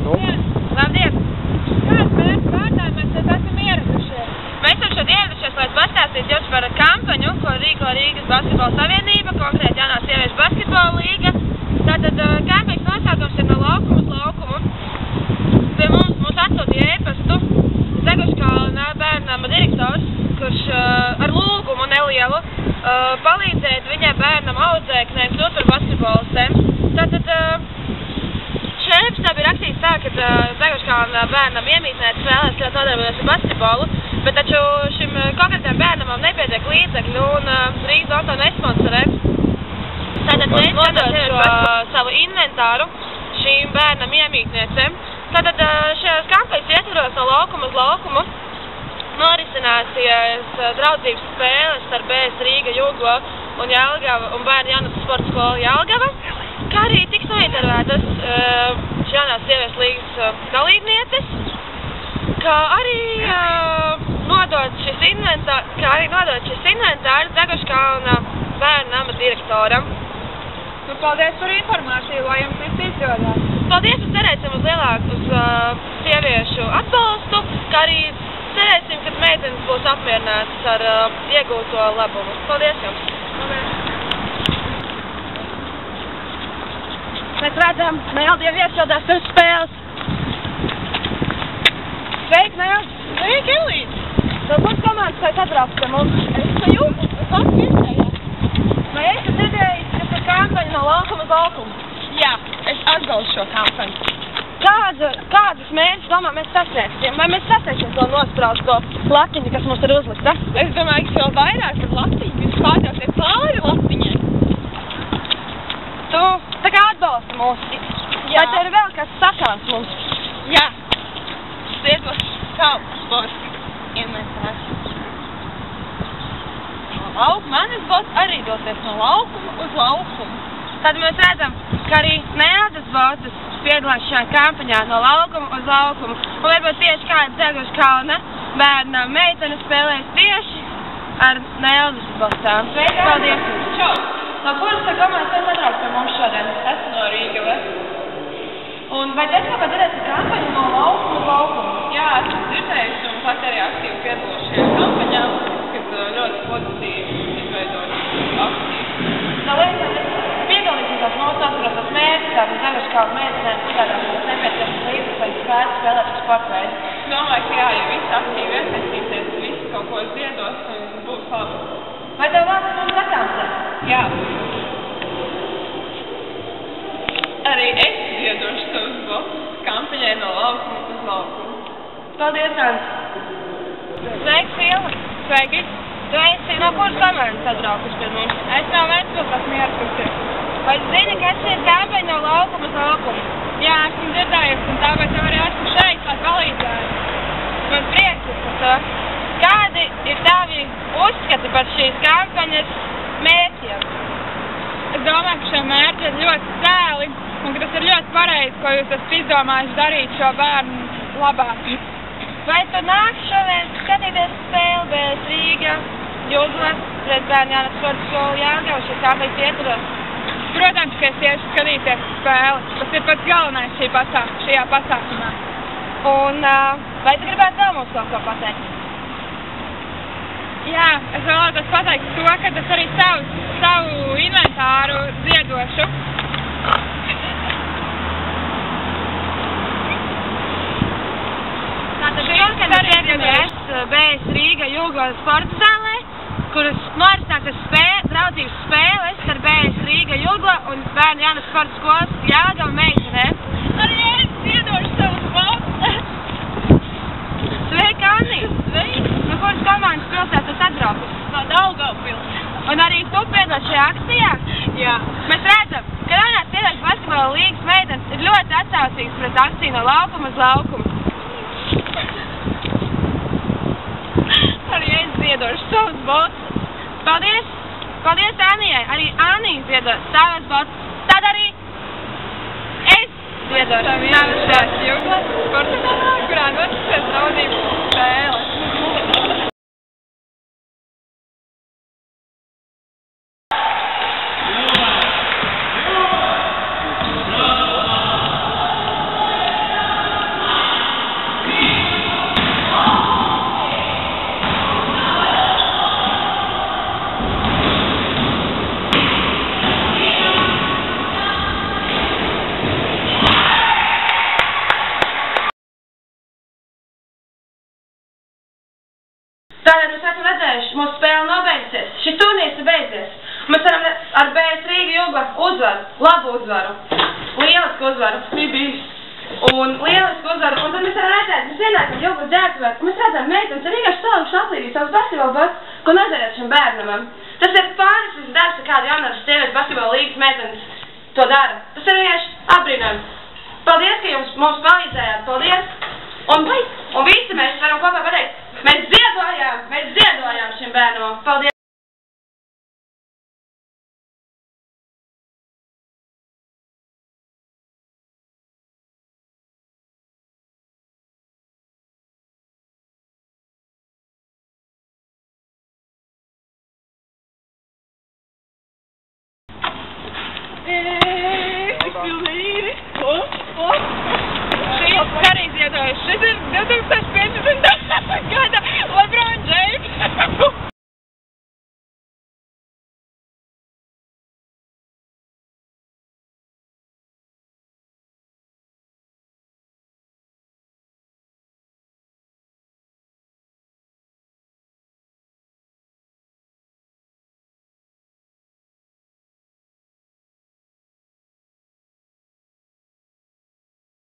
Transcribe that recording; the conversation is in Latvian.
Nu? Labdien! Kāds mērķis vārdā mēs šeit esam ieradušies? Mēs esam šeit ieradušies, lai pastāstītu jums par kampaņu, ko rīko Rīgas Basketbola Savienība, konkrēti jaunā sieviešu basketbola līga. Tātad kampaņas nosaukums ir no laukuma uz laukumu. Pie mums atsūtīja ēpastu Zeguškalna bērnama direktors, kurš ar lūgumu nelielu palīdzēt viņai bērnam audzēknēm kļūt par basketbolistiem. Tātad šajā ēpastā bija rakstīts tā, ka Zeguškalna bērnam iemītnēt spēlēs, ļoti nodarbojas ar basketbolu, bet taču šim konkrētajam bērnamam nepietiek līdzekļu un Rīgas Auto nesponsorē. Tātad mēs nodot savu inventāru šīm bērnam iemītniecēm. Tātad šajās kampaņas ietvaros no laukuma uz laukumu norisināsies draudzības spēles ar BS Rīga Jugla un Jelgava un bērnu jaunatnes sporta skola Jelgava, kā arī tiks nointervētas jaunās sieviešu līgas dalībnieces, kā arī nodot šis inventārs Zeguškalna bērnama direktoram. Nu, paldies par informāciju, lai jums viss izdodas. Paldies, un cerēsim uz lielāku sieviešu atbalstu, kā arī cerēsim, ka meitenes būs apmierinātas ar iegūto labumu. Paldies jums! Paldies! Mēs redzam, Neldi jau iesildās pirms spēles. Sveiki, Neldi! Sveiki, Elīte! Tev būs komandas, lai atbrauc pie mums. Es pa jums, es atgriežējās. Vai esi dzirdējis, ka par kampaņu no laukuma uz laukumu? Jā, es atbalstu šo kampaņu. Kādus mērķus domā mēs sasniegsim? Vai mēs sasniegsim to nospraustu latiņu, kas mums ir uzlikta? Es domāju, ka vēl vairāk par latiņu. Jūs pārķausiet pāri latiņai. Tu tā kā atbalsti mūs. Jā. Vai tev ir vēl kas sakāms mums? Jā. Sietos savu sporta inventārs. Manis bots arī dosies no laukuma uz laukumu. Tad mēs redzam, ka arī Neldas botas piedalās šajā kampaņā no laukuma uz laukumu. Un varbūt tieši kāda Zeguškalna bērna meitene spēlēs tieši ar Neldas botām. Paldies! Čau! No kuras tā komandas jūs atbrauc pie mums šodien? Esmu no Rīgava. Un vai tas kaut kā dzirdēs par kampaņu no laukuma uz laukumu? Jā, esmu dzirdējusi un pat arī aktīvi piedalos šajā kampaņā, kad ļoti pozitīvi izveidot aktīvi. Tā liekas, piedalīsim tās mūsu atturētos mērķus, tātad Zeguškalna meitenēm izstrādāt mums nepieciešams līdzekļus, lai spētu spēlēt par sporta veidu. Domāju, ka jā, ja visi aktīvi iesaistīsies, visi kaut ko ziedos un būs labi. Vai tev vēl kas mums sakāms ir? Jā. Arī es ziedošu savus botus kampaņai no laukuma uz laukumu. Paldies, Ants! Sveiks, Ilva! Sveiki! Tu esi no kuras komandas atbraukusi pie mums? Es no Vecpils esmu ieradusies. Vai zini, kas ir kampaņa no laukuma uz laukumu? Jā, esmu dzirdējusi, un tāpēc jau arī esmu šeit, lai palīdzētu. Man prieks par to. Kādi ir tavi uzskati par šīs kampaņas mērķiem? Es domāju, ka šie mērķi ir ļoti cēli, un ka tas ir ļoti pareizi, ko jūs esat izdomājuši darīt šo bērnu labā. Vai tu nāksi šodien skatīties spēli BS Rīga Jugla pret bērnu jaunatnes sporta skolu Jelgava šī kampaņas ietvaros? Protams, ka es iešu skatīties spēli. Tas ir pats galvenais šajā pasākumā. Un vai tu gribētu vēl mums kaut ko pateikt? Jā, es vēlētos pateikt to, ka es arī savu inventāru ziedošu. Tātad šodien tiekamies BS Rīga Jugla sporta zālē, kuras norisināsies draudzības spēles ar BS Rīga Jugla un bērnu jaunatnes sporta skolas Jelgava meitenēm. Arī es ziedošu savus botus. Sveika, Anni! Sveiki! No kuras komandas pilsētas esi atbraukusi? No Daugavpils. Un arī tu piedalās šajā akcijā? Jā. Mēs redzam, ka jaunās sieviešu basketbola līgas meitenes ir ļoti atsaucīgas pret akciju no laukuma uz laukumu. Arī es ziedošu savus botus. Paldies! Paldies Anijai! Arī Anija ziedos savas botus. Tad arī es ziedošu savas botus. Juglas sporta zālē, kurā notiksies draudzības spēles. guva uzvaru, labu uzvaru, lielisku uzvaru, un lielisku uzvaru, un tad mēs varam redzēt, mēs ienākam jogas ģērbtuvē, un mēs redzam meitenes, ir vienkārši stāvuši aplīdīt savus basketbola batus, ko noderēt šim bērnamam. Tas ir fantastisks darbs, ka kāda jaunās sievietes basketbola līgas meitenes to dara. Tas ir vienkārši apbrīnojami. Paldies, ka jums mums palīdzējāt, paldies! Un visi mēs varam kopā pateikt, mēs ziedojām šim bērnam, paldies! Šis ir 2015. gada